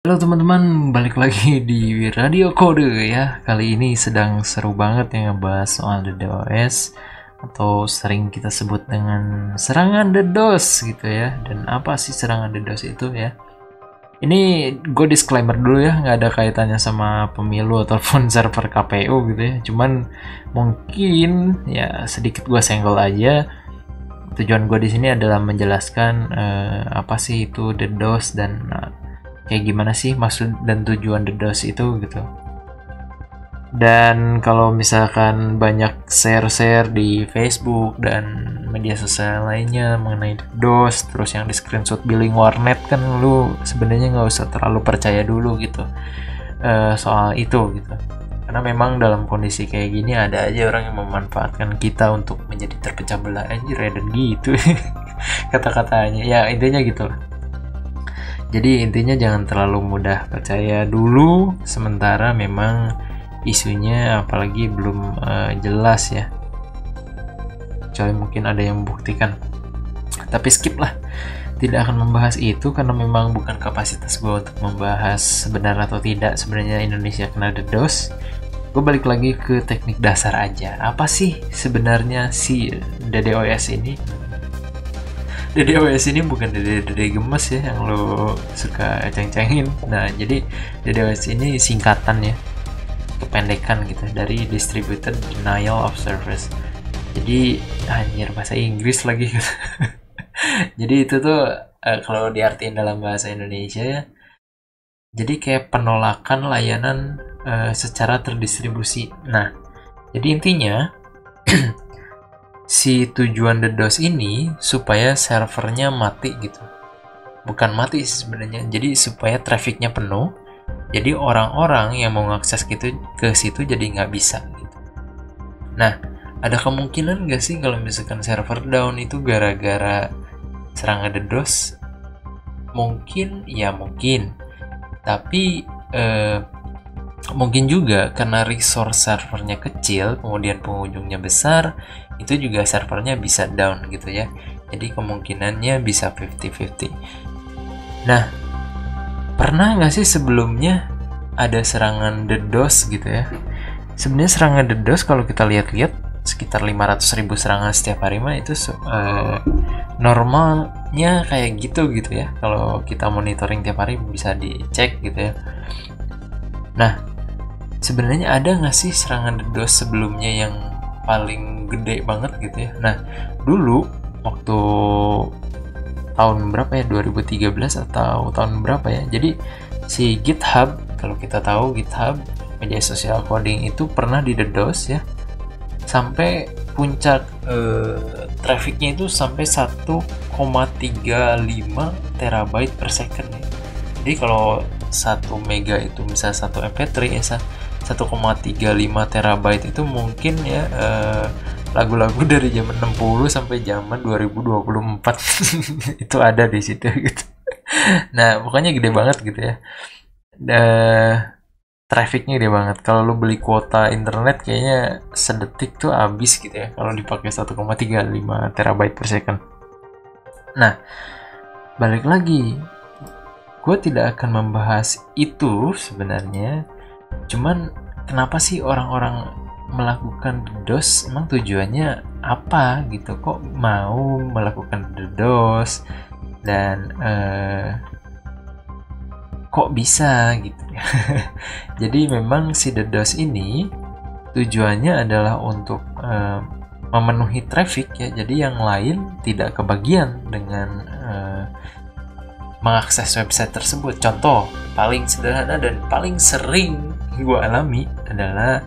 Halo teman-teman, balik lagi di Radio Kode ya. Kali ini sedang seru banget ya ngebahas soal DDoS atau sering kita sebut dengan serangan DDoS gitu ya. Dan apa sih serangan DDoS itu ya? Ini gue disclaimer dulu ya, nggak ada kaitannya sama pemilu ataupun server KPU gitu ya. Cuman mungkin ya sedikit gue senggol aja. Tujuan gue di sini adalah menjelaskan apa sih itu DDoS dan kayak gimana sih maksud dan tujuan DDoS itu gitu. Dan kalau misalkan banyak share-share di Facebook dan media sosial lainnya mengenai DDoS, terus yang di screenshot billing warnet, kan lu sebenarnya nggak usah terlalu percaya dulu gitu soal itu gitu. Karena memang dalam kondisi kayak gini ada aja orang yang memanfaatkan kita untuk menjadi terpecah belah, anjir dan gitu kata-katanya. Ya intinya gitu lah. Jadi intinya jangan terlalu mudah percaya dulu, sementara memang isunya apalagi belum jelas ya. Kecuali mungkin ada yang membuktikan. Tapi skip lah, tidak akan membahas itu karena memang bukan kapasitas gue untuk membahas benar atau tidak sebenarnya Indonesia kena DDoS. Gue balik lagi ke teknik dasar aja. Apa sih sebenarnya si DDoS ini? DDoS ini bukan dede gemes ya yang lo suka ceng-cengin. Nah, jadi DDoS ini singkatan ya, kependekan gitu dari Distributed Denial of Service. Jadi anjir bahasa Inggris lagi gitu. Jadi itu tuh kalau diartiin dalam bahasa Indonesia ya, jadi kayak penolakan layanan secara terdistribusi. Nah, jadi intinya si tujuan DDoS ini supaya servernya mati gitu. Bukan mati sih sebenarnya. Jadi supaya trafficnya penuh. Jadi orang-orang yang mau ngakses gitu ke situ jadi nggak bisa gitu. Nah, ada kemungkinan nggak sih kalau misalkan server down itu gara-gara serangan DDoS? Mungkin, ya mungkin. Tapi mungkin juga karena resource servernya kecil, kemudian pengunjungnya besar, itu juga servernya bisa down gitu ya. Jadi kemungkinannya bisa 50-50. Nah, pernah nggak sih sebelumnya ada serangan DDoS gitu ya? Sebenarnya serangan DDoS kalau kita lihat-lihat sekitar 500.000 serangan setiap hari mah itu normalnya kayak gitu ya. Kalau kita monitoring tiap hari bisa dicek gitu ya. Nah, sebenarnya ada nggak sih serangan DDoS sebelumnya yang paling gede banget gitu ya? Nah, dulu waktu tahun berapa ya? 2013 atau tahun berapa ya? Jadi si GitHub, kalau kita tahu GitHub, media sosial coding itu pernah di DDoS ya. Sampai puncak trafficnya itu sampai 1,35 terabyte per second ya. Jadi kalau 1 mega itu misalnya 1 MP3 ya 1,35 terabyte itu mungkin ya lagu-lagu dari zaman 60 sampai zaman 2024 itu ada di situ gitu. Nah, pokoknya gede banget gitu ya. Trafficnya gede banget. Kalau lu beli kuota internet kayaknya sedetik tuh habis gitu ya kalau dipakai 1,35 terabyte per second. Nah, balik lagi, gue tidak akan membahas itu sebenarnya. Cuman kenapa sih orang-orang melakukan DDoS? Emang tujuannya apa gitu? Kok mau melakukan DDoS? Dan kok bisa gitu? Jadi memang si DDoS ini tujuannya adalah untuk memenuhi traffic ya. Jadi yang lain tidak kebagian dengan mengakses website tersebut. Contoh paling sederhana dan paling sering gue alami adalah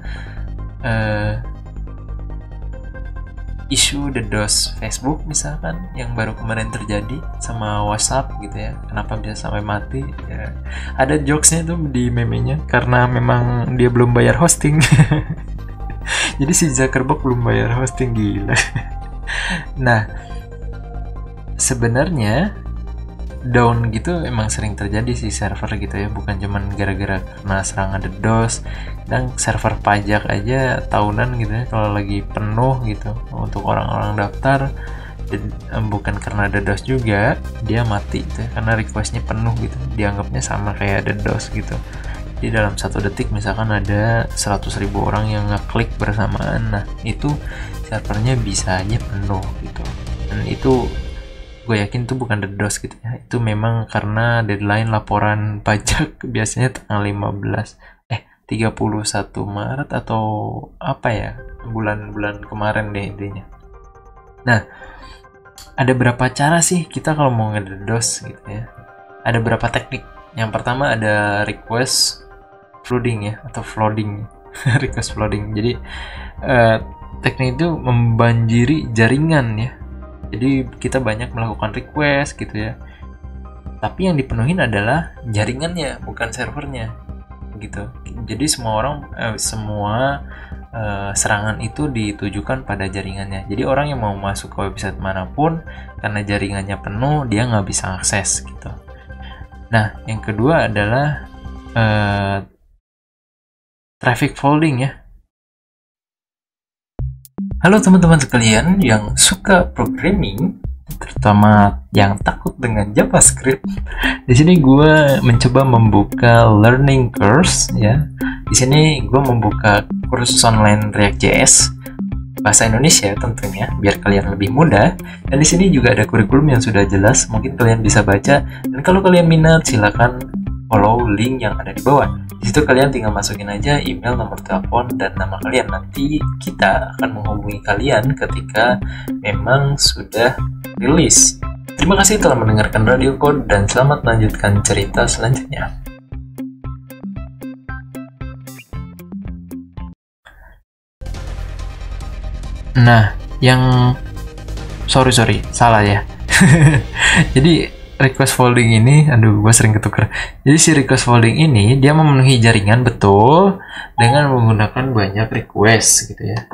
isu DDoS Facebook misalkan yang baru kemarin terjadi sama WhatsApp gitu ya. Kenapa bisa sampai mati ya, ada jokesnya tuh di meme-nya karena memang dia belum bayar hosting. Jadi si Zuckerberg belum bayar hosting, gila. Nah, sebenarnya down gitu emang sering terjadi sih server gitu ya, bukan cuman gara-gara karena serangan DDoS. Dan server pajak aja tahunan gitu ya, kalau lagi penuh gitu untuk orang-orang daftar bukan karena DDoS juga dia mati gitu, karena requestnya penuh gitu, dianggapnya sama kayak DDoS gitu. Jadi dalam 1 detik misalkan ada 100.000 orang yang ngeklik bersamaan, nah itu servernya bisa aja penuh gitu. Dan itu gue yakin itu bukan DDoS gitu ya, itu memang karena deadline laporan pajak biasanya tanggal 31 Maret atau apa ya, bulan-bulan kemarin deh intinya. Nah, ada berapa cara sih kita kalau mau nge-DDoS gitu ya, ada berapa teknik. Yang pertama ada request flooding ya, atau flooding request flooding. Jadi teknik itu membanjiri jaringan ya. Jadi kita banyak melakukan request gitu ya, tapi yang dipenuhin adalah jaringannya, bukan servernya gitu. Jadi semua serangan itu ditujukan pada jaringannya. Jadi orang yang mau masuk ke website manapun karena jaringannya penuh, dia nggak bisa akses gitu. Nah, yang kedua adalah traffic folding ya. Halo teman-teman sekalian yang suka programming, terutama yang takut dengan JavaScript. Di sini gue mencoba membuka learning course ya. Di sini gue membuka kursus online React.js bahasa Indonesia tentunya, biar kalian lebih mudah. Dan di sini juga ada kurikulum yang sudah jelas, mungkin kalian bisa baca. Dan kalau kalian minat, silakan follow link yang ada di bawah. Di situ kalian tinggal masukin aja email, nomor telepon, dan nama kalian. Nanti kita akan menghubungi kalian ketika memang sudah rilis. Terima kasih telah mendengarkan Radio Code dan selamat melanjutkan cerita selanjutnya. Nah, yang sorry, salah ya. Jadi request folding ini, gue sering ketukar. Jadi si request folding ini dia memenuhi jaringan betul dengan menggunakan banyak request gitu ya.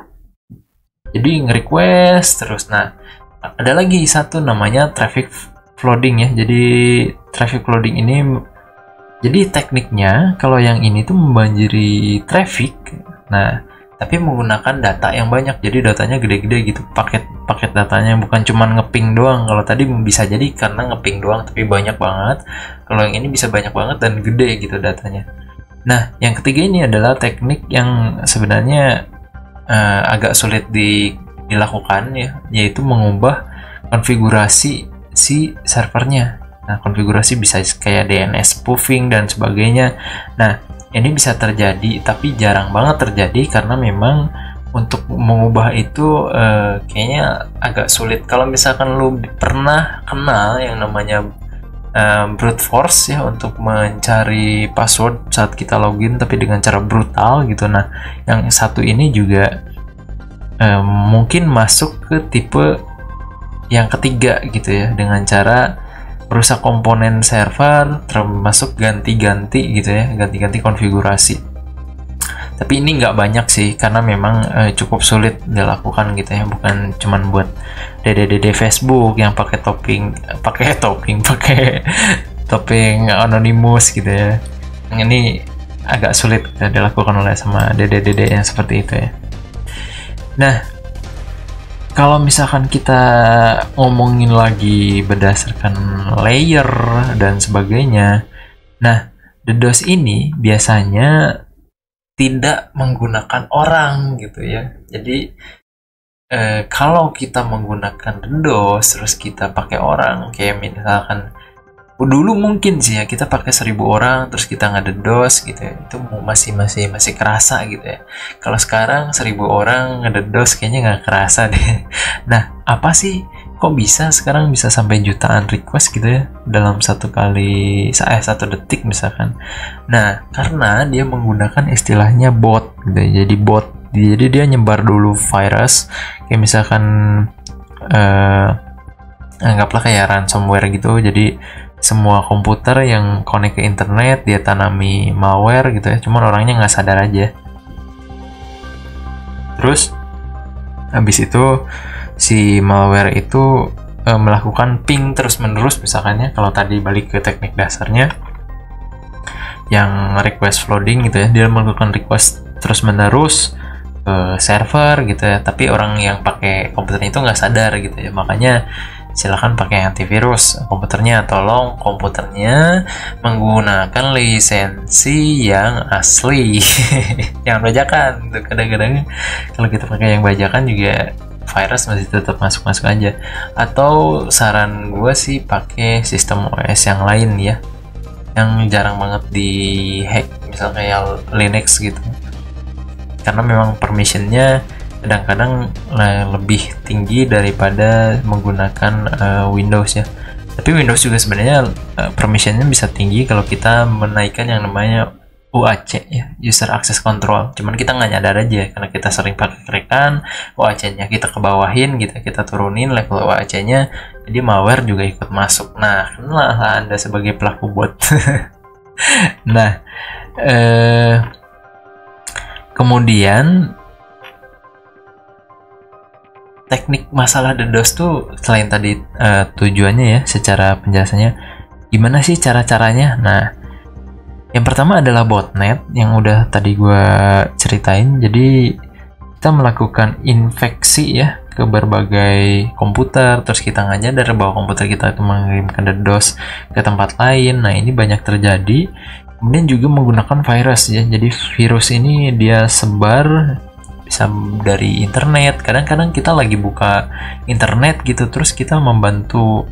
Jadi nge-request terus. Nah, ada lagi satu namanya traffic flooding ya. Jadi traffic flooding ini, jadi tekniknya kalau yang ini tuh membanjiri traffic. Nah, tapi menggunakan data yang banyak, jadi datanya gede-gede gitu, paket datanya, bukan cuma ngeping doang. Kalau tadi bisa jadi karena ngeping doang tapi banyak banget, kalau yang ini bisa banyak banget dan gede gitu datanya. Nah, yang ketiga ini adalah teknik yang sebenarnya agak sulit dilakukan ya, yaitu mengubah konfigurasi si servernya. Nah, konfigurasi bisa kayak DNS spoofing dan sebagainya. Nah, ini bisa terjadi, tapi jarang banget terjadi karena memang untuk mengubah itu kayaknya agak sulit. Kalau misalkan lu pernah kenal yang namanya brute force ya, untuk mencari password saat kita login tapi dengan cara brutal gitu. Nah, yang satu ini juga mungkin masuk ke tipe yang ketiga gitu ya, dengan cara merusak komponen server, termasuk ganti-ganti gitu ya, ganti-ganti konfigurasi. Tapi ini nggak banyak sih, karena memang cukup sulit dilakukan gitu ya, bukan cuman buat DDD Facebook yang pakai topping anonymous gitu ya. Ini agak sulit ya, dilakukan oleh sama DDD yang seperti itu ya. Nah, kalau misalkan kita ngomongin lagi berdasarkan layer dan sebagainya, nah DDoS ini biasanya tidak menggunakan orang gitu ya. Jadi kalau kita menggunakan DDoS terus kita pakai orang, kayak misalkan dulu mungkin sih ya, kita pakai 1000 orang terus kita nge-DDoS gitu ya, itu masih kerasa gitu ya. Kalau sekarang 1000 orang nge-DDoS kayaknya nggak kerasa deh. Nah, apa sih kok bisa sekarang bisa sampai jutaan request gitu ya dalam satu detik misalkan? Nah, karena dia menggunakan istilahnya bot gitu ya. Jadi dia nyebar dulu virus, kayak misalkan anggaplah kayak ransomware gitu. Jadi semua komputer yang connect ke internet dia tanami malware gitu ya, cuman orangnya nggak sadar aja. Terus habis itu si malware itu melakukan ping terus menerus misalkannya. Kalau tadi balik ke teknik dasarnya yang request flooding gitu ya, dia melakukan request terus menerus ke server gitu ya, tapi orang yang pakai komputer itu nggak sadar gitu ya. Makanya silahkan pakai antivirus komputernya. Tolong komputernya menggunakan lisensi yang asli. Jangan bajakan tuh. Kadang-kadang kalau kita pakai yang bajakan juga virus masih tetap masuk aja. Atau saran gue sih pakai sistem OS yang lain ya, yang jarang banget di hack, misalnya kayak Linux gitu, karena memang permissionnya kadang-kadang lebih tinggi daripada menggunakan Windows ya. Tapi Windows juga sebenarnya permissionnya bisa tinggi kalau kita menaikkan yang namanya UAC ya, User Access Control. Cuman kita nggak nyadar aja karena kita sering pakai kerekan, UAC-nya kita kebawahin gitu, kita turunin level UAC-nya, jadi malware juga ikut masuk. Nah, kenalah Anda sebagai pelaku bot. Nah, kemudian teknik masalah DDoS tuh selain tadi tujuannya ya, secara penjelasannya gimana sih cara-caranya. Nah, yang pertama adalah botnet yang udah tadi gue ceritain. Jadi kita melakukan infeksi ya ke berbagai komputer, terus kita nggak nyadar bahwa komputer kita itu mengirimkan DDoS ke tempat lain. Nah, ini banyak terjadi. Kemudian juga menggunakan virus ya. Jadi virus ini dia sebar bisa dari internet. Kadang-kadang kita lagi buka internet gitu, terus kita membantu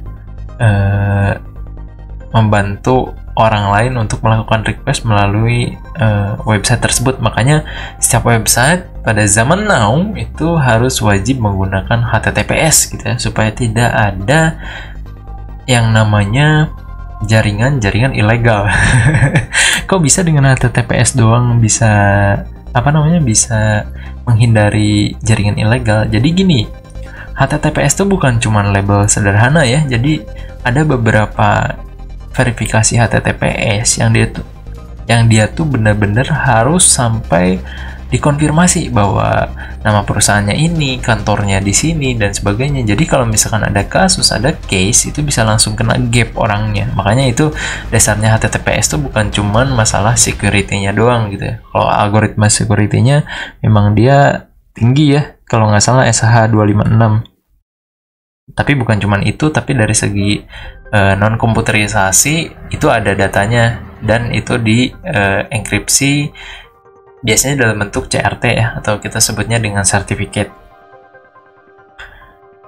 orang lain untuk melakukan request melalui website tersebut. Makanya setiap website pada zaman now itu harus wajib menggunakan HTTPS gitu ya, supaya tidak ada yang namanya jaringan ilegal. Kok bisa dengan HTTPS doang bisa bisa menghindari jaringan ilegal? Jadi gini, HTTPS itu bukan cuma label sederhana ya. Jadi ada beberapa verifikasi HTTPS yang dia tuh benar-benar harus sampai dikonfirmasi bahwa nama perusahaannya ini, kantornya di sini dan sebagainya. Jadi kalau misalkan ada kasus, ada case, itu bisa langsung kena gap orangnya. Makanya itu dasarnya HTTPS itu bukan cuman masalah security-nya doang gitu ya. Kalau algoritma security-nya memang dia tinggi ya, kalau nggak salah SH 256. Tapi bukan cuman itu, tapi dari segi non komputerisasi itu ada datanya, dan itu di enkripsi biasanya dalam bentuk CRT ya, atau kita sebutnya dengan certificate.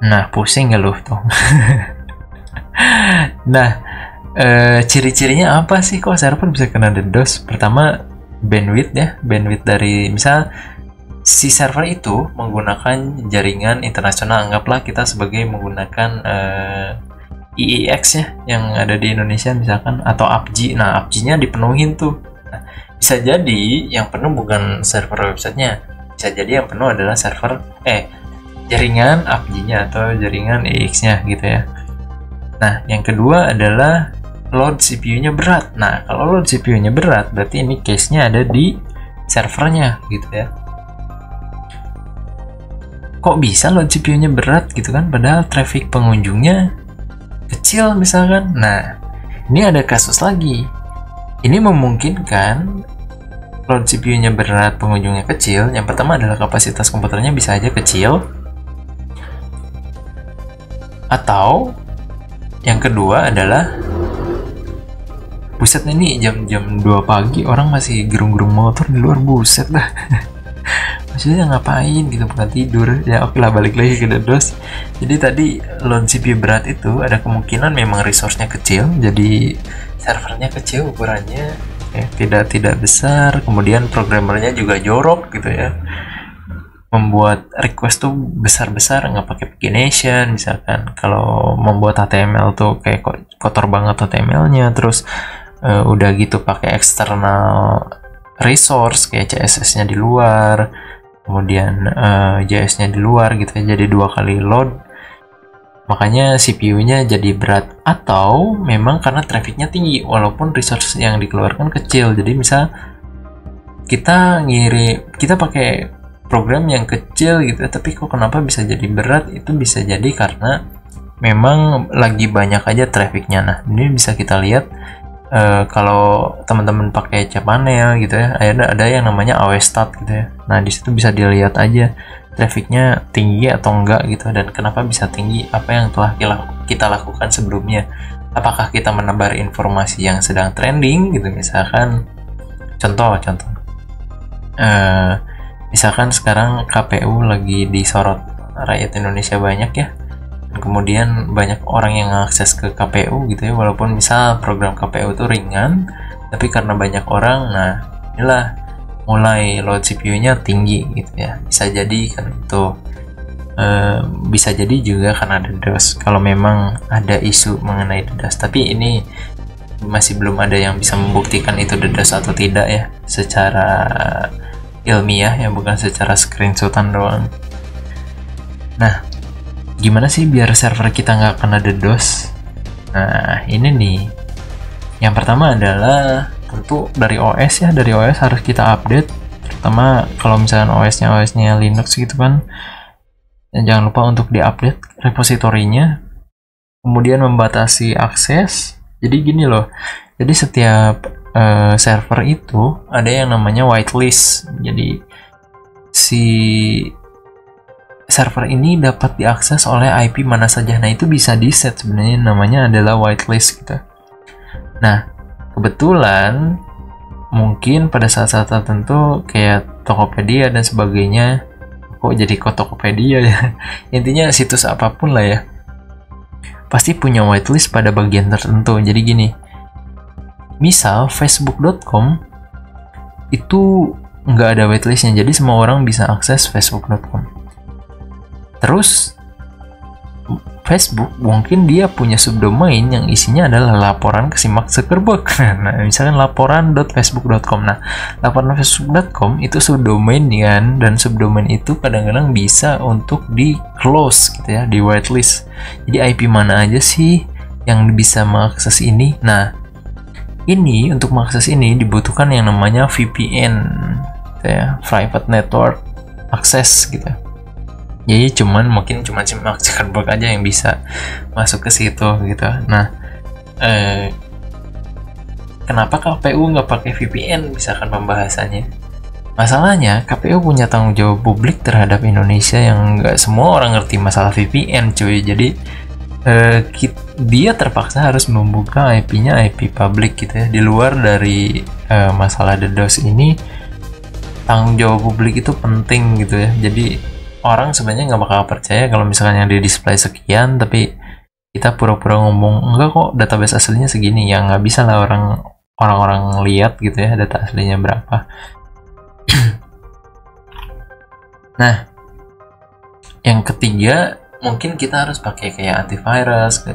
Nah, pusing nggak lu tuh? Nah, ciri-cirinya apa sih kok server bisa kena DDoS? Pertama, bandwidth ya, bandwidth dari misal si server itu menggunakan jaringan internasional. Anggaplah kita sebagai menggunakan IIX ya yang ada di Indonesia misalkan, atau APG. Nah, APG-nya dipenuhin tuh. Nah, bisa jadi yang penuh bukan server websitenya, bisa jadi yang penuh adalah server jaringan APG-nya atau jaringan IIX-nya gitu ya. Nah, yang kedua adalah load CPU-nya berat. Nah, kalau load CPU-nya berat berarti ini case-nya ada di servernya gitu ya. Kok bisa load CPU-nya berat gitu kan, padahal traffic pengunjungnya kecil misalkan. Nah, ini ada kasus lagi. Ini memungkinkan load CPU-nya berat, pengunjungnya kecil. Yang pertama adalah kapasitas komputernya bisa aja kecil. Atau yang kedua adalah, buset ini jam 2 pagi orang masih gerung-gerung motor di luar, buset dah. Maksudnya ngapain gitu, bukan tidur ya. Oke lah, balik lagi ke DDoS. Jadi tadi load CPU berat itu ada kemungkinan memang resource-nya kecil, jadi servernya kecil ukurannya ya, tidak besar. Kemudian programmernya juga jorok gitu ya, membuat request tuh besar-besar, nggak pakai pagination misalkan. Kalau membuat HTML tuh kayak kotor banget HTML-nya, terus udah gitu pakai external resource kayak CSS-nya di luar, kemudian JS-nya di luar gitu ya, jadi 2 kali load. Makanya CPU-nya jadi berat. Atau memang karena traffic-nya tinggi walaupun resource yang dikeluarkan kecil. Jadi misal kita pakai program yang kecil gitu, tapi kok kenapa bisa jadi berat? Itu bisa jadi karena memang lagi banyak aja traffic-nya. Nah, ini bisa kita lihat Kalau teman-teman pakai cPanel gitu ya, ada yang namanya Awestat gitu ya. Nah di situ bisa dilihat aja trafficnya tinggi atau enggak gitu, dan kenapa bisa tinggi, apa yang telah kita lakukan sebelumnya, apakah kita menebar informasi yang sedang trending gitu. Misalkan contoh misalkan sekarang KPU lagi disorot rakyat Indonesia banyak ya, kemudian banyak orang yang akses ke KPU gitu ya, walaupun misal program KPU itu ringan, tapi karena banyak orang, nah inilah mulai load CPU-nya tinggi gitu ya. Bisa jadi kan itu bisa jadi juga karena DDoS, kalau memang ada isu mengenai DDoS, tapi ini masih belum ada yang bisa membuktikan itu DDoS atau tidak ya, secara ilmiah ya, bukan secara screenshotan doang. Nah, gimana sih biar server kita nggak kena DDoS? Nah, ini nih. Yang pertama adalah tentu dari OS ya, dari OS harus kita update. Terutama kalau misalnya OS-nya Linux gitu kan. Dan jangan lupa untuk diupdate repositorinya. Kemudian membatasi akses. Jadi gini loh. Jadi setiap server itu ada yang namanya whitelist. Jadi si server ini dapat diakses oleh IP mana saja. Nah itu bisa di set sebenarnya, namanya adalah whitelist gitu. Nah kebetulan mungkin pada saat-saat tertentu kayak Tokopedia dan sebagainya, kok jadi Tokopedia ya, intinya situs apapun lah ya, pasti punya whitelist pada bagian tertentu. Jadi gini, misal facebook.com itu nggak ada whitelistnya, jadi semua orang bisa akses facebook.com. Terus Facebook mungkin dia punya subdomain yang isinya adalah laporan ke si Mark Zuckerberg. Nah, misalkan laporan.facebook.com. Nah, laporan.facebook.com itu subdomain kan, dan subdomain itu kadang-kadang bisa untuk di close gitu ya, di whitelist. Jadi IP mana aja sih yang bisa mengakses ini? Nah, ini untuk mengakses ini dibutuhkan yang namanya VPN, gitu ya, Private Network Access gitu. Jadi mungkin cuma Mark Zuckerberg aja yang bisa masuk ke situ gitu. Nah, kenapa KPU nggak pakai VPN? Misalkan pembahasannya. Masalahnya KPU punya tanggung jawab publik terhadap Indonesia yang nggak semua orang ngerti masalah VPN, cuy. Jadi dia terpaksa harus membuka IP-nya IP publik gitu ya. Di luar dari masalah DDoS ini, tanggung jawab publik itu penting gitu ya. Jadi orang sebenarnya nggak bakal percaya kalau misalnya yang di display sekian, tapi kita pura-pura ngomong enggak kok database aslinya segini. Ya nggak bisa lah orang-orang lihat gitu ya data aslinya berapa. Nah, yang ketiga mungkin kita harus pakai kayak antivirus.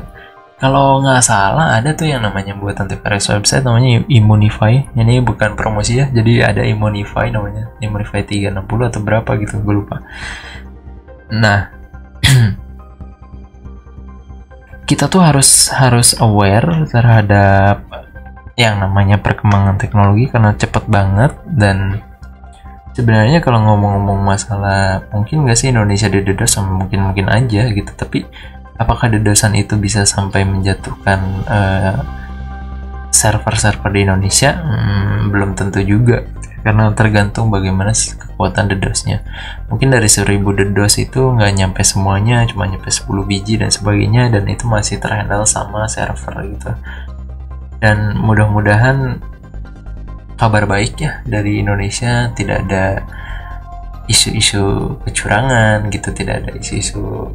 Kalau nggak salah ada tuh yang namanya buat antivirus website namanya Immunify. Ini bukan promosi ya, jadi ada Immunify namanya, Immunify 360 atau berapa gitu, gue lupa. Nah, kita tuh harus aware terhadap yang namanya perkembangan teknologi karena cepet banget. Dan sebenarnya kalau ngomong-ngomong masalah mungkin nggak sih Indonesia DDoS, sama mungkin aja gitu, tapi apakah DDoSan itu bisa sampai menjatuhkan server-server di Indonesia? Belum tentu juga, karena tergantung bagaimana kekuatan DDoS-nya. Mungkin dari 1000 DDoS itu nggak nyampe semuanya, cuma nyampe 10 biji dan sebagainya, dan itu masih terhandle sama server gitu. Dan mudah-mudahan kabar baik ya dari Indonesia, tidak ada isu-isu kecurangan gitu, tidak ada isu-isu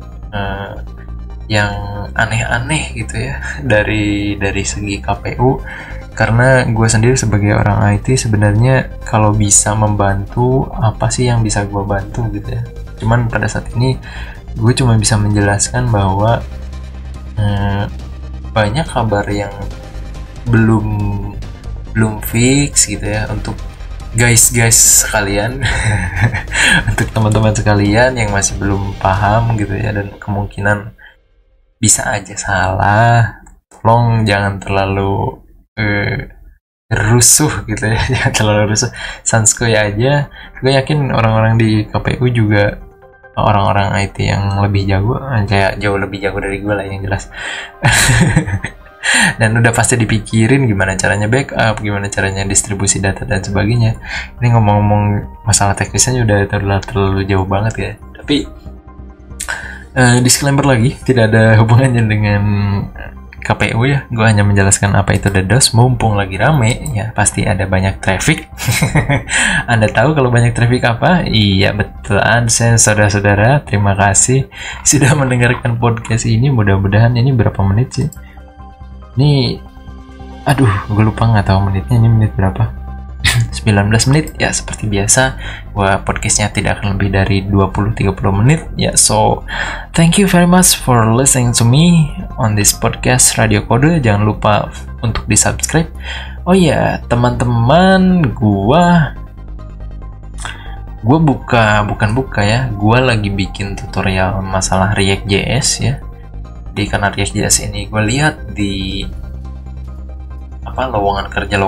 yang aneh-aneh gitu ya dari segi KPU. Karena gue sendiri sebagai orang IT sebenarnya kalau bisa membantu, apa sih yang bisa gue bantu gitu ya. Cuman pada saat ini gue cuma bisa menjelaskan bahwa banyak kabar yang belum fix gitu ya, untuk guys sekalian untuk teman-teman sekalian yang masih belum paham gitu ya, dan kemungkinan bisa aja salah. Tolong jangan terlalu rusuh gitu ya, jangan terlalu rusuh, sanskoy aja. Gue yakin orang-orang di KPU juga orang-orang IT yang lebih jago, kayak jauh lebih jago dari gue lah yang jelas. Dan udah pasti dipikirin gimana caranya backup, gimana caranya distribusi data dan sebagainya. Ini ngomong-ngomong masalah teknisnya udah terlalu jauh banget ya. Tapi disclaimer lagi, tidak ada hubungannya dengan KPU ya. Gue hanya menjelaskan apa itu DDoS. Mumpung lagi rame ya, pasti ada banyak traffic. Anda tahu kalau banyak traffic apa? Iya betul, AdSense. Saudara-saudara, terima kasih sudah mendengarkan podcast ini. Mudah-mudahan ini berapa menit sih? Ini, aduh, gue lupa nggak tahu menitnya. Ini menit berapa? 19 menit ya, seperti biasa. Gua podcastnya tidak akan lebih dari 20-30 menit ya. So, thank you very much for listening to me on this podcast Radio Kode. Jangan lupa untuk di subscribe. Oh ya, teman-teman, gua bukan buka ya. Gua lagi bikin tutorial masalah React.js ya. Di kanal React.js ini gue lihat di lowongan kerja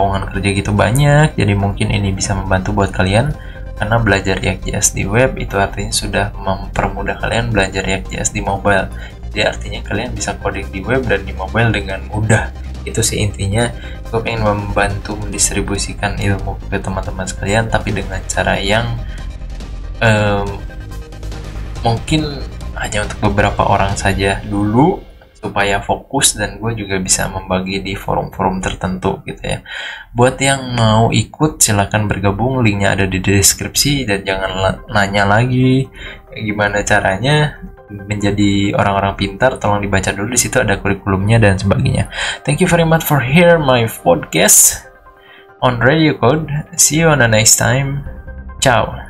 gitu banyak. Jadi mungkin ini bisa membantu buat kalian, karena belajar React.js di web itu artinya sudah mempermudah kalian belajar React.js di mobile. Jadi artinya kalian bisa coding di web dan di mobile dengan mudah. Itu sih intinya. Gue pengen membantu mendistribusikan ilmu ke teman-teman sekalian, tapi dengan cara yang mungkin hanya untuk beberapa orang saja dulu, supaya fokus, dan gue juga bisa membagi di forum-forum tertentu gitu ya. Buat yang mau ikut silahkan bergabung, linknya ada di deskripsi. Dan jangan nanya lagi gimana caranya menjadi orang-orang pintar, tolong dibaca dulu, di situ ada kurikulumnya dan sebagainya. Thank you very much for hear my podcast on Radio Code. See you on the next time. Ciao.